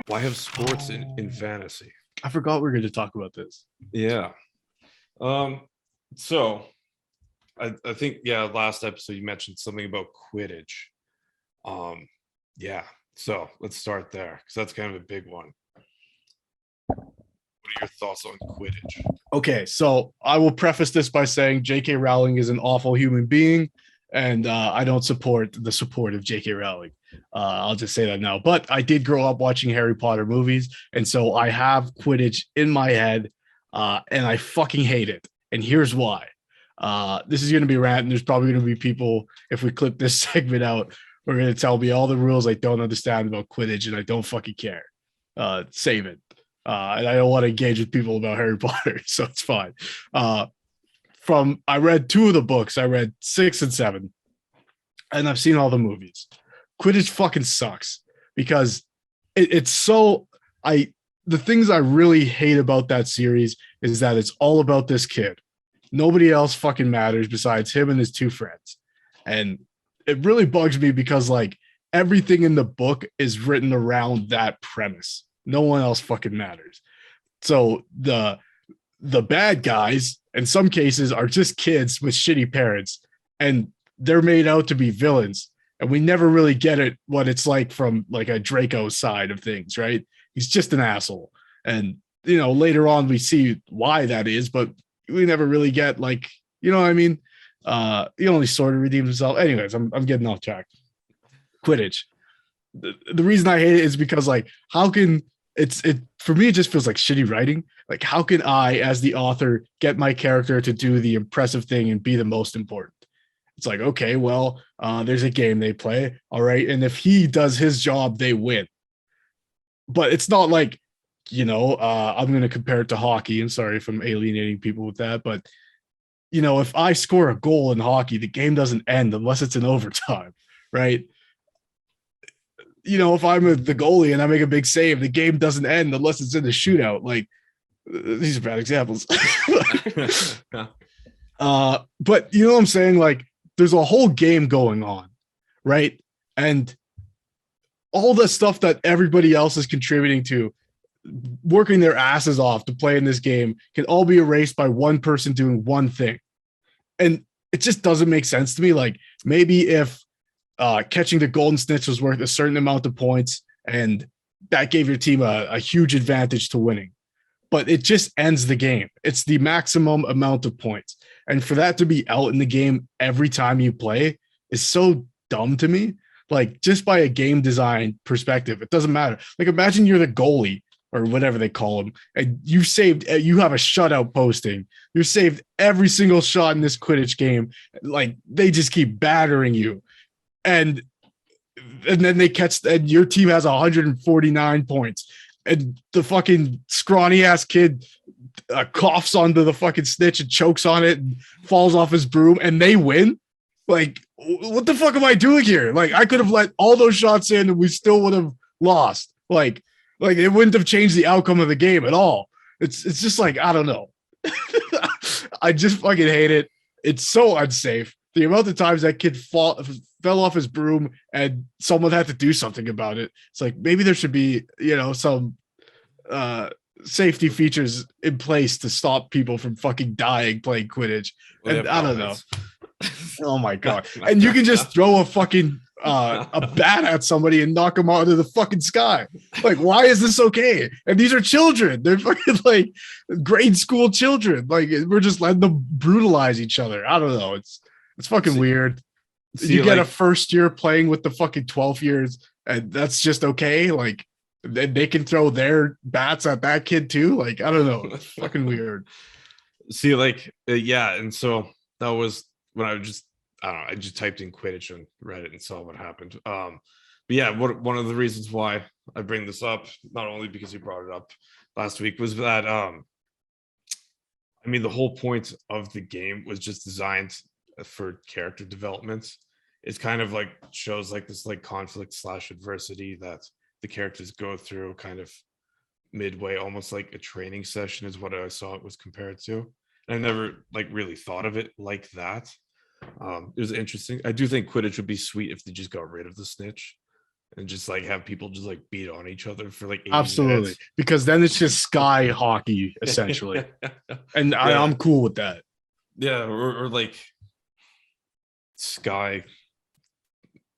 Why have sports in Oh, fantasy? I forgot we were going to talk about this. Yeah. Um, so I think last episode you mentioned something about Quidditch. Um, yeah. So let's start there because that's kind of a big one. What are your thoughts on Quidditch? Okay, so I will preface this by saying J.K. Rowling is an awful human being, and I don't support the support of J.K. Rowling. I'll just say that now. But I did grow up watching Harry Potter movies, and so I have Quidditch in my head, and I fucking hate it. And here's why. This is going to be rant, and there's probably going to be people, if we clip this segment out, who are going to tell me all the rules I don't understand about Quidditch, and I don't fucking care. Save it. And I don't want to engage with people about Harry Potter, so it's fine. From I read two of the books. I read 6 and 7, and I've seen all the movies. Quidditch fucking sucks because it's so I the things I really hate about that series is that it's all about this kid. Nobody else fucking matters besides him and his two friends. And it really bugs me because like everything in the book is written around that premise. No one else fucking matters. So the bad guys in some cases are just kids with shitty parents, and they're made out to be villains, and we never really get it what it's like from like a Draco side of things, right? He's just an asshole, and later on we see why that is, but we never really get like, what I mean. He only sort of redeems himself. Anyways, I'm getting off track. Quidditch. The reason I hate it is because like, how can it for me? It just feels like shitty writing. Like, how can I, as the author, get my character to do the impressive thing and be the most important? It's like, okay, well, there's a game they play, all right, and if he does his job, they win. But it's not like, I'm going to compare it to hockey. And sorry if I'm alienating people with that, but if I score a goal in hockey, the game doesn't end unless it's in overtime, right? If I'm the goalie and I make a big save, the game doesn't end unless it's in the shootout. Like, these are bad examples. But you know what I'm saying? Like, there's a whole game going on, right? And all the stuff that everybody else is contributing to, working their asses off to play in this game, can all be erased by one person doing one thing. And it just doesn't make sense to me. Like, maybe if catching the golden snitch was worth a certain amount of points, and that gave your team a huge advantage to winning. But it just ends the game. It's the maximum amount of points. And for that to be out in the game every time you play is so dumb to me. Like, just by a game design perspective, it doesn't matter. Like, imagine you're the goalie or whatever they call them, and you have a shutout posting. You saved every single shot in this Quidditch game. Like, they just keep battering you. And then they catch, and your team has 149 points, and the fucking scrawny ass kid coughs onto the fucking snitch and chokes on it and falls off his broom, and they win. Like, what the fuck am I doing here? Like, I could have let all those shots in and we still would have lost. Like it wouldn't have changed the outcome of the game at all. It's just like, I don't know. I just fucking hate it. It's so unsafe. The amount of times that kid fell off his broom and someone had to do something about it. It's like, maybe there should be, some safety features in place to stop people from fucking dying playing Quidditch. And I don't know. Oh my god! And you can just throw a fucking a bat at somebody and knock them out of the fucking sky. Like, why is this okay? And these are children. They're fucking like grade school children. Like, we're just letting them brutalize each other. I don't know. It's fucking weird. You get like, a first year playing with the fucking 12 years, and that's just okay. Like, they can throw their bats at that kid too. Like, I don't know. It's fucking weird. See, like, yeah, and so that was when I don't know, I just typed in Quidditch on Reddit and saw what happened. But yeah, one of the reasons why I bring this up, not only because you brought it up last week, was that I mean, the whole point of the game was just designed for character development. It's kind of like shows like this like conflict / adversity that the characters go through kind of midway, almost like a training session is what I saw it was compared to. And I never like really thought of it like that. It was interesting. I do think Quidditch would be sweet if they just got rid of the snitch. and just like have people just like beat on each other for like 80 Absolutely, minutes. because then it's just sky hockey essentially, and Yeah, I'm cool with that. yeah, or like sky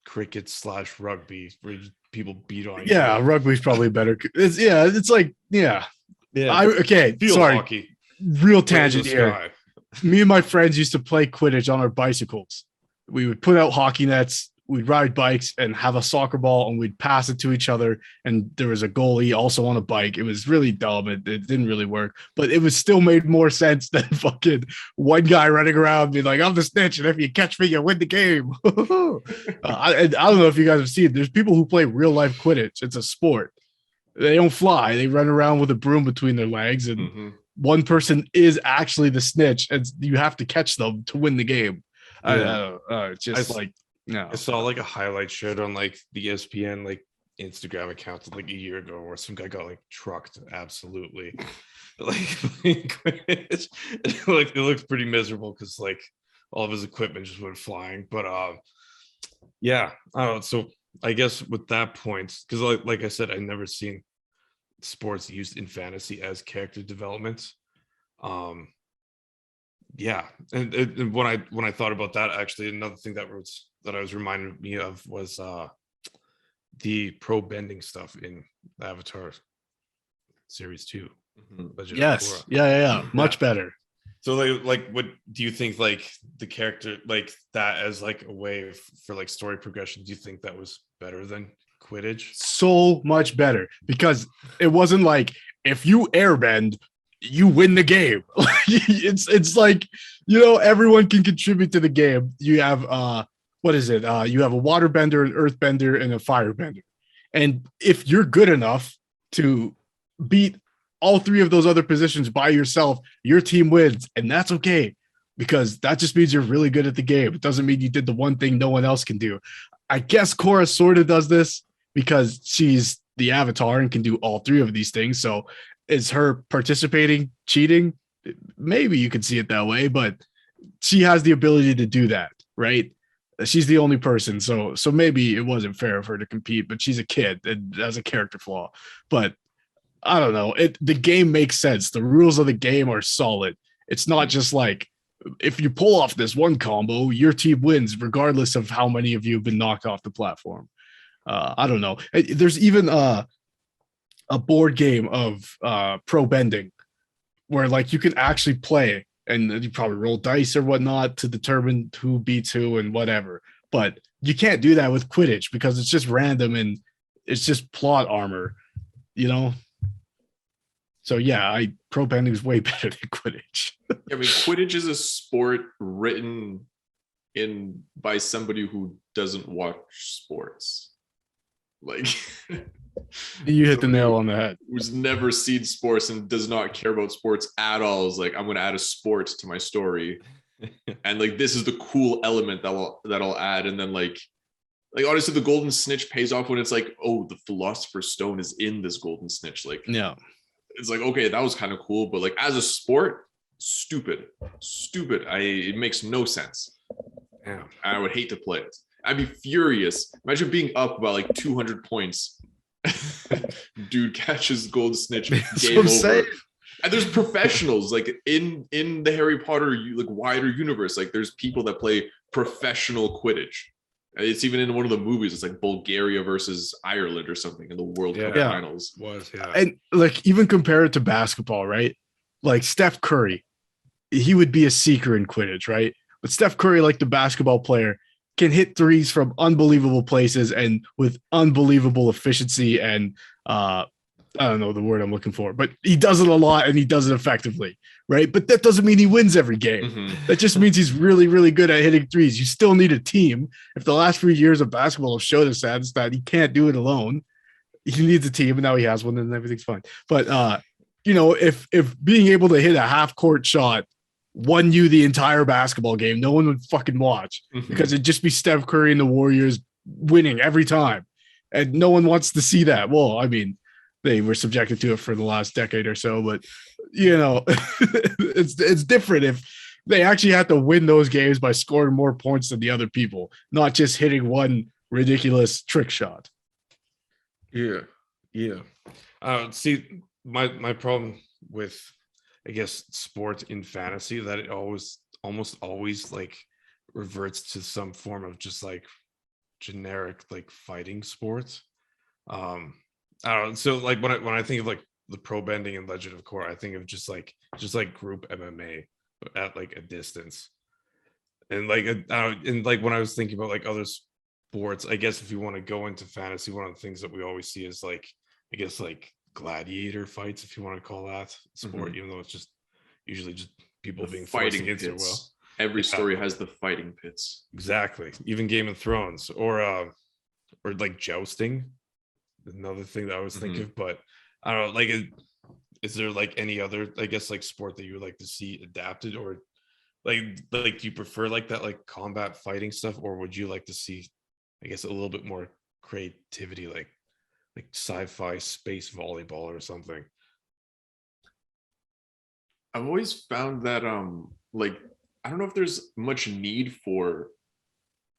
cricket / rugby where people beat on each Yeah, other. rugby's probably better. It's like Yeah, okay. field Sorry, hockey, real but in the tangent here. sky. Me and my friends used to play Quidditch on our bicycles. We would put out hockey nets, we'd ride bikes and have a soccer ball and we'd pass it to each other. And there was a goalie also on a bike. It was really dumb. It didn't really work, but it was still made more sense than fucking one guy running around being like, I'm the snitch. And if you catch me, you win the game. I don't know if you guys have seen, there's people who play real life Quidditch. It's a sport. They don't fly. They run around with a broom between their legs and one person is actually the snitch and you have to catch them to win the game. Yeah. Just like, no. I saw like a highlight shared on like the ESPN like Instagram account like a year ago where some guy got like trucked absolutely. Like it looked pretty miserable because like all of his equipment just went flying. But yeah, I don't know. So I guess with that point, because like I said, I've never seen sports used in fantasy as character development. Yeah, and when I thought about that, actually another thing that I was reminded me of was the pro bending stuff in Avatar series 2. Yes, yeah, much better. So like what do you think, like the character like that as like a way for like story progression? Do you think that was better than Quidditch? So much better because it wasn't like if you airbend, you win the game. It's like, everyone can contribute to the game. You have what is it? You have a waterbender, an earthbender, and a firebender. And if you're good enough to beat all three of those other positions by yourself, your team wins, and that's okay because that just means you're really good at the game. It doesn't mean you did the one thing no one else can do. I guess Korra sort of does this because she's the Avatar and can do all three of these things. So is her participating cheating? Maybe you could see it that way, but she has the ability to do that, right? She's the only person, so maybe it wasn't fair of her to compete, but she's a kid and has a character flaw. But I don't know. The game makes sense. The rules of the game are solid. It's not just like if you pull off this one combo, your team wins, regardless of how many of you have been knocked off the platform. I don't know. There's even a board game of pro bending where like you can actually play and you probably roll dice or whatnot to determine who beats who and whatever. But you can't do that with Quidditch because it's just random and it's just plot armor, So yeah, pro bending is way better than Quidditch. I mean, Quidditch is a sport written in by somebody who doesn't watch sports. Like you hit the nail on the head. Who's never seen sports and does not care about sports at all is like, I'm going to add a sport to my story, and like this is the cool element that I'll add, and then like honestly, the golden snitch pays off when it's like, oh, the philosopher's stone is in this golden snitch. Like, yeah, it's like, okay, that was kind of cool, but like as a sport, stupid. It makes no sense. Yeah, I would hate to play it. I'd be furious. Imagine being up by like 200 points. Dude catches gold snitch. Game over. Saying. And there's professionals like in the Harry Potter like wider universe. Like there's people that play professional Quidditch. It's even in one of the movies. It's like Bulgaria versus Ireland or something in the World Cup finals. And like even compare it to basketball, right? Like Steph Curry, he would be a seeker in Quidditch, right? But Steph Curry, like the basketball player, can hit threes from unbelievable places and with unbelievable efficiency and I don't know the word I'm looking for, but he does it a lot and he does it effectively, right? But that doesn't mean he wins every game. Mm-hmm. That just means he's really, really good at hitting threes. You still need a team. If the last few years of basketball have showed us that he can't do it alone, he needs a team, and now he has one, and everything's fine. But if being able to hit a half court shot won you the entire basketball game, no one would fucking watch because it'd just be Steph Curry and the Warriors winning every time. And no one wants to see that. Well, I mean, they were subjected to it for the last decade or so, but it's different if they actually have to win those games by scoring more points than the other people, not just hitting one ridiculous trick shot. Yeah. See, my problem with, I guess, sport in fantasy, that it almost always like reverts to some form of just like generic like fighting sports. Um, I don't know. So like when I think of like the pro bending and Legend of Korra, I think of just like group MMA but at like a distance. And like and like when I was thinking about like other sports, I guess if you want to go into fantasy, one of the things that we always see is like, I guess, like gladiator fights, if you want to call that sport, even though it's just usually just people The being forced fighting against their will. pits. Every Yeah, story has the fighting pits. exactly. Even Game of Thrones or like jousting, another thing that I was thinking of. But I don't know, like is there like any other, I guess, like sport that you would like to see adapted, or like do you prefer like that like combat fighting stuff, or would you like to see, I guess, a little bit more creativity, like sci-fi space volleyball or something? I've always found that like I don't know if there's much need for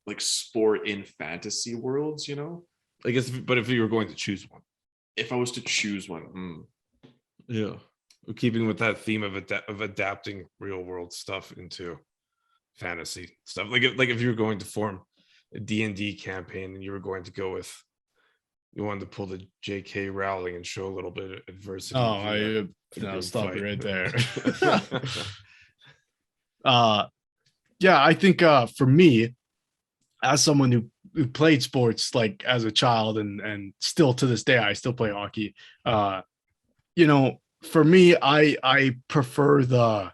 like sport in fantasy worlds, you know? I guess, but if you were going to choose one. If I was to choose one, Yeah. Keeping with that theme of adapting real world stuff into fantasy stuff, like if you were going to form a D&D campaign and you were going to go with, you wanted to pull the J.K. Rowling and show a little bit of adversity Oh, via a no, group stop fight. it right there. Yeah, I think for me, as someone who played sports like as a child and still to this day, I still play hockey. You know, for me, I prefer the,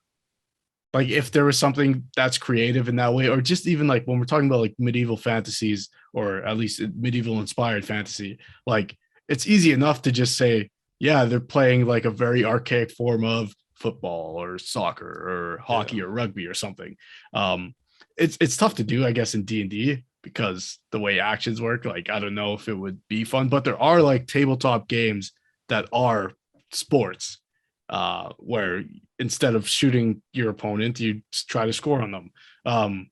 like, if there was something that's creative in that way, or just even like when we're talking about like medieval fantasies, or at least medieval inspired fantasy, like it's easy enough to just say, yeah, they're playing like a very archaic form of football or soccer or hockey or rugby or something. It's tough to do, I guess, in D&D because the way actions work. Like, I don't know if it would be fun, but there are like tabletop games that are sports, where instead of shooting your opponent, you try to score on them.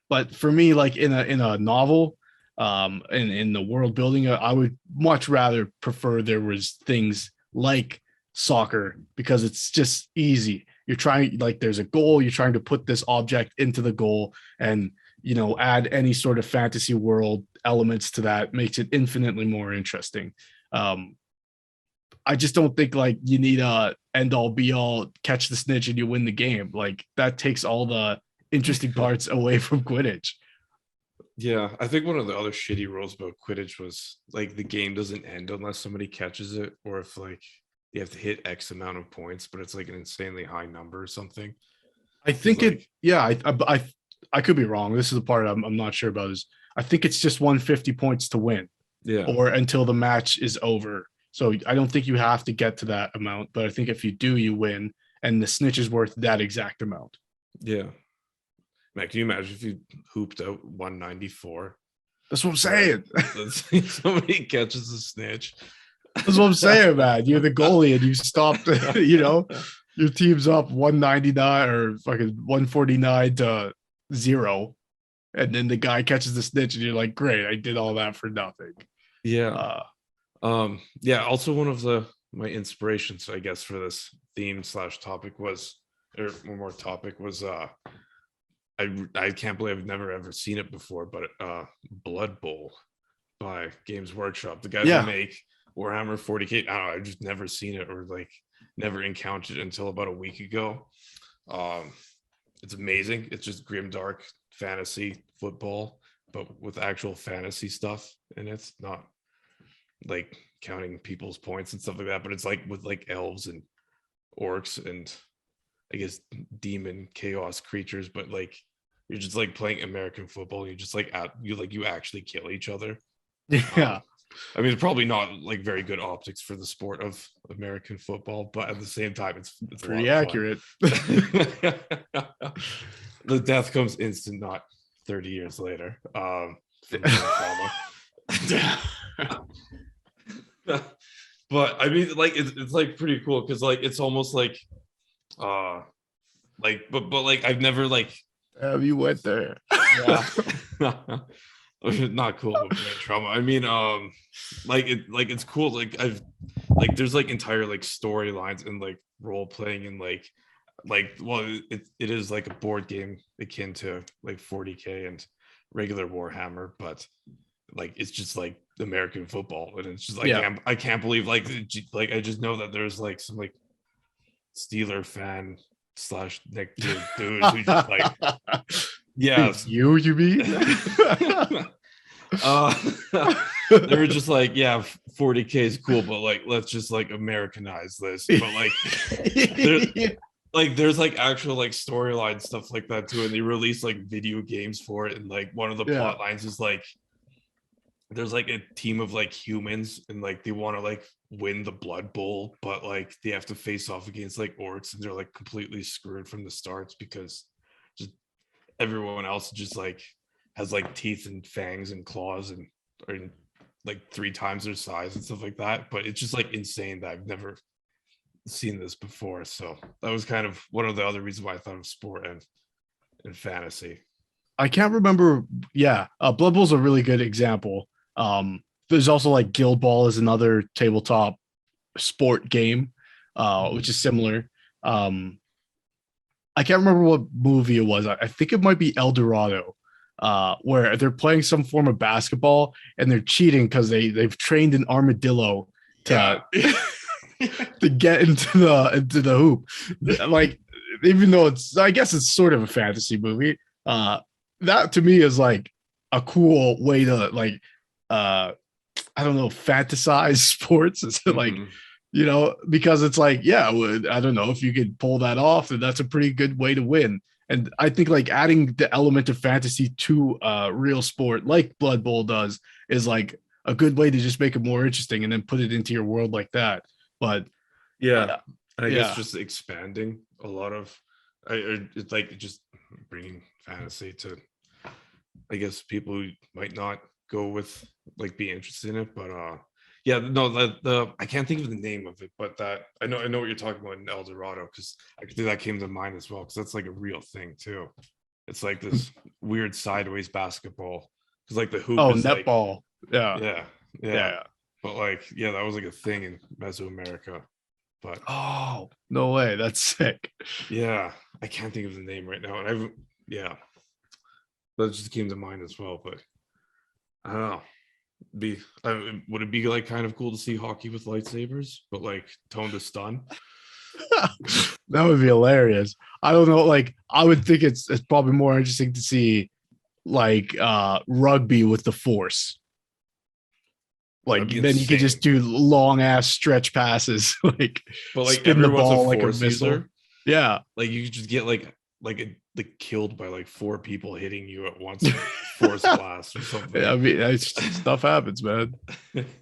But for me, like in a novel, in the world building, I would much rather prefer there was things like soccer, because it's just easy. You're trying, like, there's a goal, you're trying to put this object into the goal, and add any sort of fantasy world elements to that makes it infinitely more interesting. I just don't think like you need a end all be all catch the snitch and you win the game. Like, that takes all the interesting parts away from Quidditch. Yeah, I think one of the other shitty rules about Quidditch was like the game doesn't end unless somebody catches it, or if like you have to hit X amount of points, but it's like an insanely high number or something. I think like, I could be wrong. This is the part I'm not sure about. Is I think it's just 150 points to win, or until the match is over. So I don't think you have to get to that amount, but I think if you do, you win, and the snitch is worth that exact amount. Yeah. Man, can you imagine if you hooped out 194? That's what I'm saying. Somebody catches a snitch. That's what I'm saying, man. You're the goalie and you stopped, your team's up 199 or fucking 149 to 0. And then the guy catches the snitch and you're like, great, I did all that for nothing. Yeah. Yeah, also one of my inspirations, I guess, for this theme / topic was, or one more topic was, I can't believe I've never ever seen it before, but Blood Bowl by Games Workshop, the guys that make Warhammer 40K. I don't know, I've just never seen it, or like never encountered it until about a week ago. It's amazing. It's just grimdark fantasy football, but with actual fantasy stuff, and it's not like counting people's points and stuff like that, but it's like with like elves and orcs and I guess demon chaos creatures, but like you're just like playing American football. You just like you actually kill each other. Yeah. I mean, it's probably not like very good optics for the sport of American football, but at the same time, it's pretty accurate. The death comes instant, not 30 years later. But I mean, like it's like pretty cool because like it's almost like like but like I've never like you went there. Yeah. Not cool, but brain trauma. I mean, like it's cool. Like there's like entire like storylines and like role playing and well, it is like a board game akin to like 40K and regular Warhammer, but like it's just like American football, and it's just like I can't believe like I just know that there's like some like Steeler fan slash Nick dudes who just like you mean they were just like 40K is cool, but like let's just like Americanize this, but like there's like actual like storyline stuff like that too, and they release like video games for it, and like one of the plot lines is like there's like a team of like humans and like they want to like win the Blood Bowl, but like they have to face off against like orcs, and they're like completely screwed from the starts because just everyone else just like has like teeth and fangs and claws and are like 3 times their size and stuff like that. But it's just like insane that I've never seen this before. So that was kind of one of the other reasons why I thought of sport and fantasy. I can't remember. Blood Bowl's a really good example. There's also like Guild Ball is another tabletop sport game, which is similar. I can't remember what movie it was. I think it might be El Dorado, where they're playing some form of basketball and they're cheating because they've trained an armadillo to to get into the hoop. Like, even though I guess it's sort of a fantasy movie, that to me is like a cool way to like I don't know, fantasize sports. It's like, because it's like, I don't know if you could pull that off, then that's a pretty good way to win. And I think like adding the element of fantasy to real sport like Blood Bowl does is like a good way to just make it more interesting and then put it into your world like that. But I guess just expanding a lot of it's like just bringing fantasy to, I guess, people who might not go with like be interested in it, but the I can't think of the name of it, but that I know what you're talking about in El Dorado, because I think that came to mind as well, because that's like a real thing too. It's like this weird sideways basketball, because like the hoop is netball. Like, yeah. But like that was like a thing in Mesoamerica. But no way, that's sick. I can't think of the name right now, and that just came to mind as well. But I don't know. Would it be like kind of cool to see hockey with lightsabers, but like toned to stun? That would be hilarious. I don't know. Like, I would think it's probably more interesting to see like rugby with the Force. Like, then you could just do long ass stretch passes, like, but like spin the ball like a Force missile. User. Yeah, like you could just get like killed by like 4 people hitting you at once, like Force blast or something. I mean, stuff happens, man. But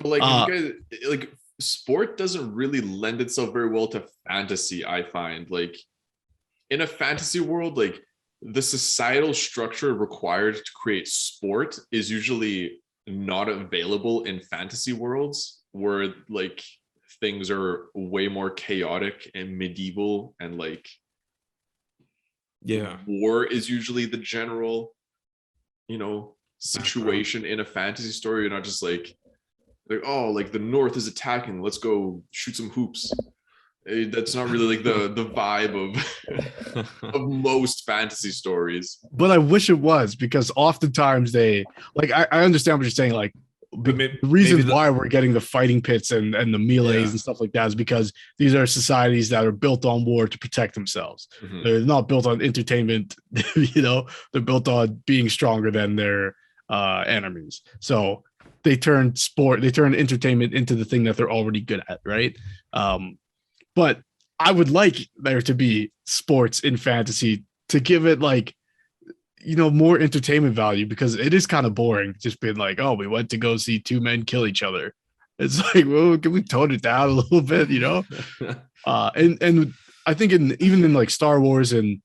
like, you guys, like, sport doesn't really lend itself very well to fantasy. I find, like, in a fantasy world, like the societal structure required to create sport is usually not available in fantasy worlds, where like things are way more chaotic and medieval, and like war is usually the general situation in a fantasy story. You're not just like oh, like the North is attacking, let's go shoot some hoops. That's not really like the vibe of most fantasy stories. But I wish it was, because oftentimes they like, I understand what you're saying. Like, the reasons why we're getting the fighting pits and the melees and stuff like that is because these are societies that are built on war to protect themselves. They're not built on entertainment. They're built on being stronger than their enemies. So they turn entertainment into the thing that they're already good at, right? But I would like there to be sports in fantasy to give it like, more entertainment value, because it is kind of boring just being like, oh, we went to go see 2 men kill each other. It's like, well, can we tone it down a little bit, and I think even in like Star Wars and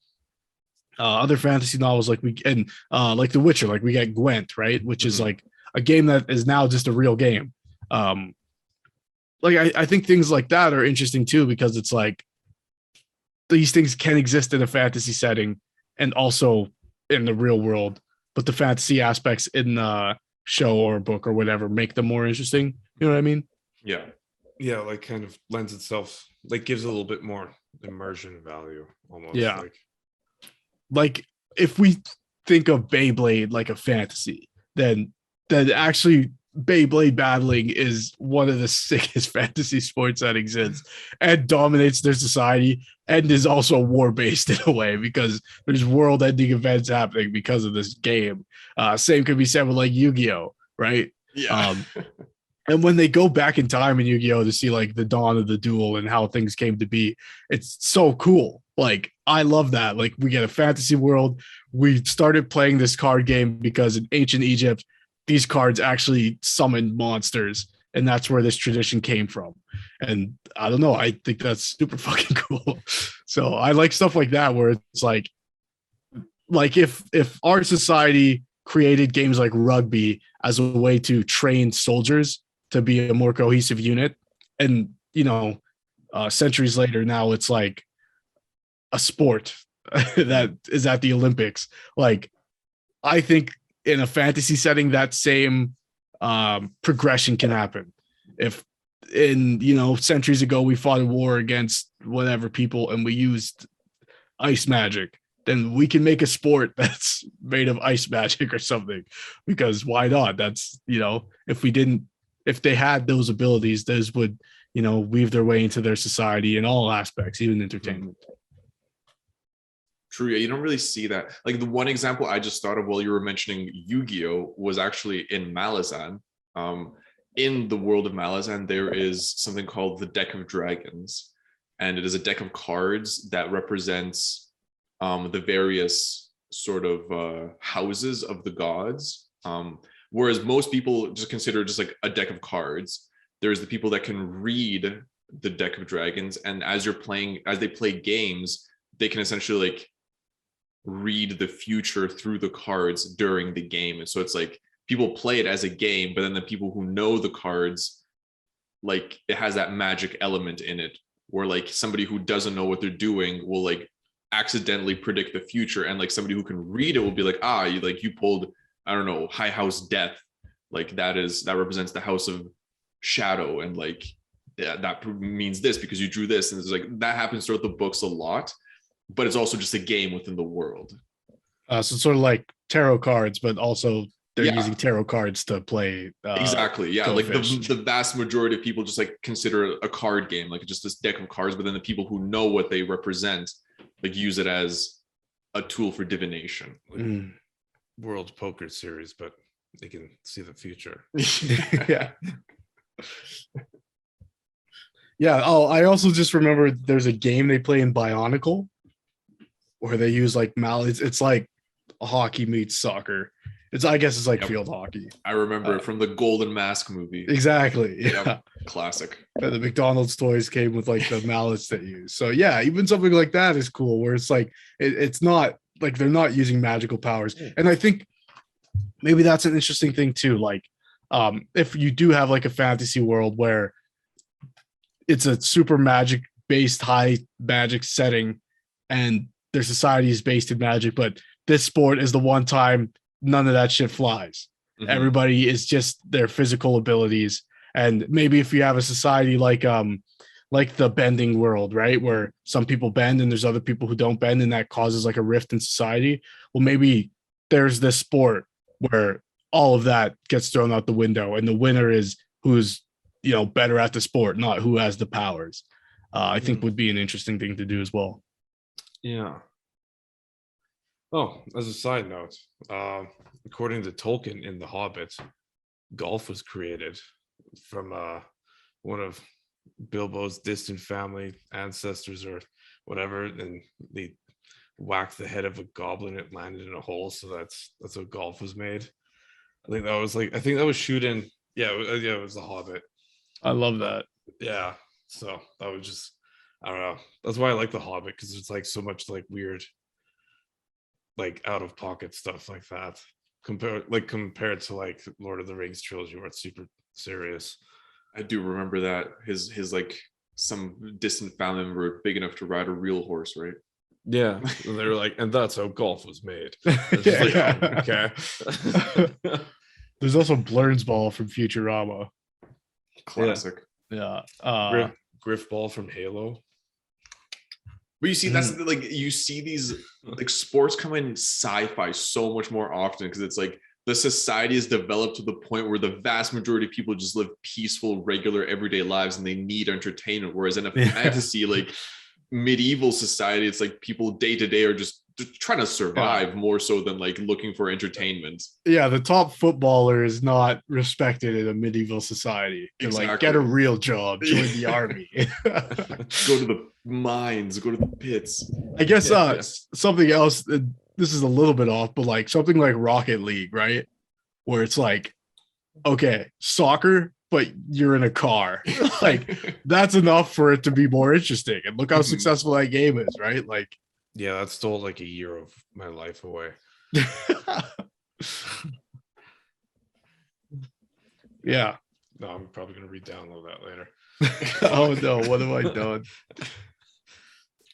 other fantasy novels, like like The Witcher, like we get Gwent, right? Which is like a game that is now just a real game. Like, I think things like that are interesting too, because it's like these things can exist in a fantasy setting and also in the real world, but the fantasy aspects in the show or book or whatever make them more interesting. You know what I mean? Yeah. Yeah, like kind of lends itself, like gives a little bit more immersion value almost. Yeah. Like if we think of Beyblade like a fantasy, then actually Beyblade battling is one of the sickest fantasy sports that exists and dominates their society and is also war based in a way because there's world ending events happening because of this game. Same could be said with like Yu-Gi-Oh, right? Yeah. And when they go back in time in Yu-Gi-Oh to see like the dawn of the duel and how things came to be, it's so cool. Like I love that. Like we get a fantasy world. We started playing this card game because in ancient Egypt, these cards actually summoned monsters, and that's where this tradition came from. And I don't know, I think that's super fucking cool. So I like stuff like that where it's like if our society created games like rugby as a way to train soldiers to be a more cohesive unit, and centuries later now it's like a sport that is at the Olympics. Like I think in a fantasy setting that same progression can happen. If in centuries ago we fought a war against whatever people and we used ice magic, then we can make a sport that's made of ice magic or something, because why not? That's if they had those abilities, those would weave their way into their society in all aspects, even entertainment. True. You don't really see that. Like the one example I just thought of while you were mentioning Yu-Gi-Oh was actually in Malazan. In the world of Malazan, there is something called the Deck of Dragons, and it is a deck of cards that represents the various sort of houses of the gods. Whereas most people just consider just like a deck of cards. There's the people that can read the Deck of Dragons, and as they play games, they can essentially like read the future through the cards during the game. And so it's like people play it as a game, but then the people who know the cards, like it has that magic element in it where like somebody who doesn't know what they're doing will like accidentally predict the future, and like somebody who can read it will be like, you pulled, I don't know, High House Death, like that represents the house of shadow, and like that means this because you drew this. And it's like that happens throughout the books a lot, but it's also just a game within the world. So it's sort of like tarot cards, but also they're using tarot cards to play. Exactly. Yeah. Like the vast majority of people just like consider a card game, like just this deck of cards, but then the people who know what they represent, like use it as a tool for divination. Like World Poker Series, but they can see the future. Yeah. Yeah. Oh, I also just remember there's a game they play in Bionicle where they use like it's like hockey meets soccer. I guess it's like field hockey. I remember it from the Golden Mask movie. Exactly. Yeah. Yep. Classic. And the McDonald's toys came with like the mallets they use. So yeah, even something like that is cool where it's like it's not like they're not using magical powers. And I think maybe that's an interesting thing too. Like if you do have like a fantasy world where it's a super magic based high magic setting and their society is based in magic, but this sport is the one time none of that shit flies. Mm-hmm. Everybody is just their physical abilities. And maybe if you have a society like the bending world, right, where some people bend and there's other people who don't bend, and that causes like a rift in society. Well, maybe there's this sport where all of that gets thrown out the window, and the winner is who's better at the sport, not who has the powers. I think would be an interesting thing to do as well. Yeah. Oh, as a side note, according to Tolkien in The Hobbit, golf was created from one of Bilbo's distant family ancestors or whatever, and they whacked the head of a goblin. It landed in a hole, so that's how golf was made. I think that was shooting. Yeah, it was The Hobbit. I love that. Yeah, so that was just, I don't know. That's why I like The Hobbit, because it's like so much like weird, like out of pocket stuff like that. Compared to like Lord of the Rings trilogy, where it's super serious. I do remember that his like some distant family member big enough to ride a real horse, right? Yeah, and they were like, and that's how golf was made. It's just like, oh, okay. There's also Blurns Ball from Futurama. Classic. Yeah. Griff Ball from Halo. But you see, that's like, you see these like sports come in sci-fi so much more often because it's like the society is developed to the point where the vast majority of people just live peaceful, regular, everyday lives and they need entertainment. Whereas in a fantasy, like medieval society, it's like people day to day are just trying to survive more so than like looking for entertainment. Yeah, the top footballer is not respected in a medieval society. You're like, get a real job, join the army. Go to the mines, go to the pits. I guess something else, this is a little bit off, but like something like Rocket League, right? Where it's like, okay, soccer, but you're in a car. Like that's enough for it to be more interesting. And look how successful that game is, right? Like, yeah, that stole like a year of my life away. Yeah. No, I'm probably gonna re-download that later. Oh no, what have I done?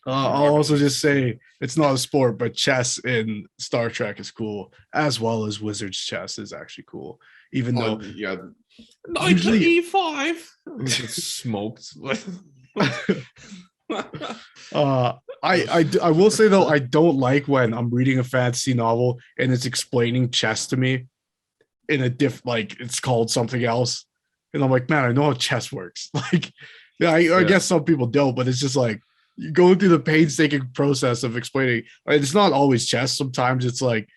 I'll also just say it's not a sport, but chess in Star Trek is cool, as well as Wizard's chess is actually cool. Even though usually E5 smoked. I will say though, I don't like when I'm reading a fantasy novel and it's explaining chess to me in a like it's called something else, and I'm like, man, I know how chess works. Like, yeah, I guess some people don't, but it's just like going through the painstaking process of explaining. It's not always chess. Sometimes it's like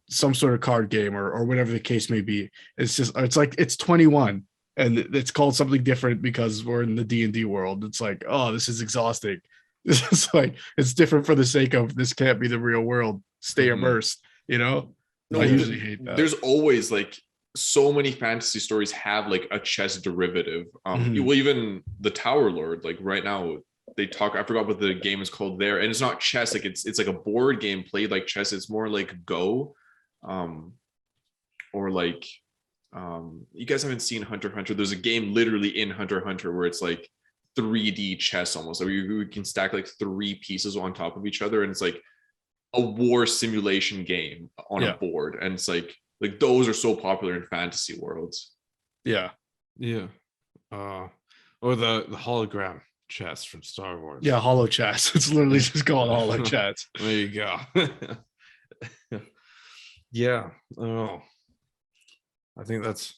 some sort of card game or whatever the case may be. It's like it's 21 and it's called something different because we're in the D&D world. It's like, oh, this is exhausting. It's like it's different for the sake of this can't be the real world. Stay immersed, you know? No, I usually hate that. There's always like so many fantasy stories have like a chess derivative. Well, even the Tower Lord, like right now they talk, I forgot what the game is called there, and it's not chess, like it's like a board game played like chess. It's more like Go, or like you guys haven't seen Hunter x Hunter. There's a game literally in Hunter x Hunter where it's like 3D chess almost, like you can stack like 3 pieces on top of each other, and it's like a war simulation game on a board, and it's like those are so popular in fantasy worlds. Yeah. Or the hologram chess from Star Wars. Yeah, holo chess. It's literally just called holo chess. There you go. Yeah. Oh, I think that's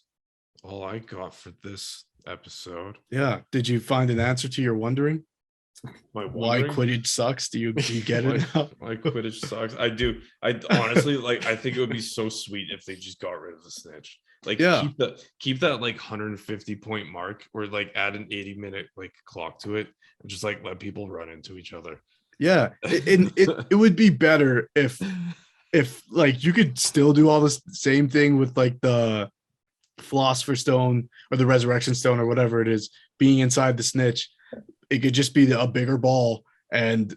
all I got for this episode. Yeah. Did you find an answer to your wondering? Why Quidditch sucks? Do you get it now? Why Quidditch sucks? I do. I honestly I think it would be so sweet if they just got rid of the snitch. Like keep that like 150 point mark, or like add an 80-minute like clock to it and just like let people run into each other. Yeah. It would be better if like you could still do all this same thing with like the Philosopher's Stone or the Resurrection Stone or whatever it is being inside the snitch. It could just be a bigger ball, and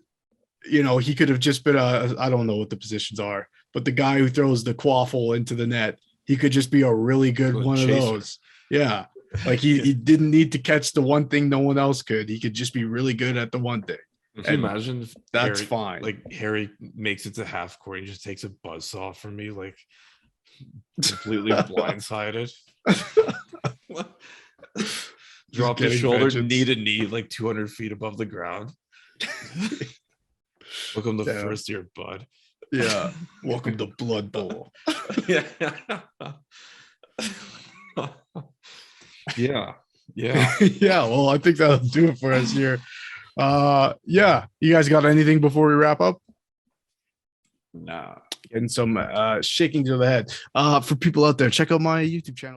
you know he could have just been I don't know what the positions are, but the guy who throws the quaffle into the net, he could just be a really good one of those. Yeah, like he didn't need to catch the one thing no one else could. He could just be really good at the one thing. Can you imagine if that's Harry, fine. Like Harry makes it to half court and just takes a buzzsaw from me, like completely blindsided. Drop his shoulder, knee to knee, like 200 feet above the ground. Welcome to first year, bud. Yeah. Welcome to Blood Bowl. Yeah. Yeah. Yeah. Well, I think that'll do it for us here. Yeah. You guys got anything before we wrap up? Nah. Getting some shaking to the head. For people out there, check out my YouTube channel.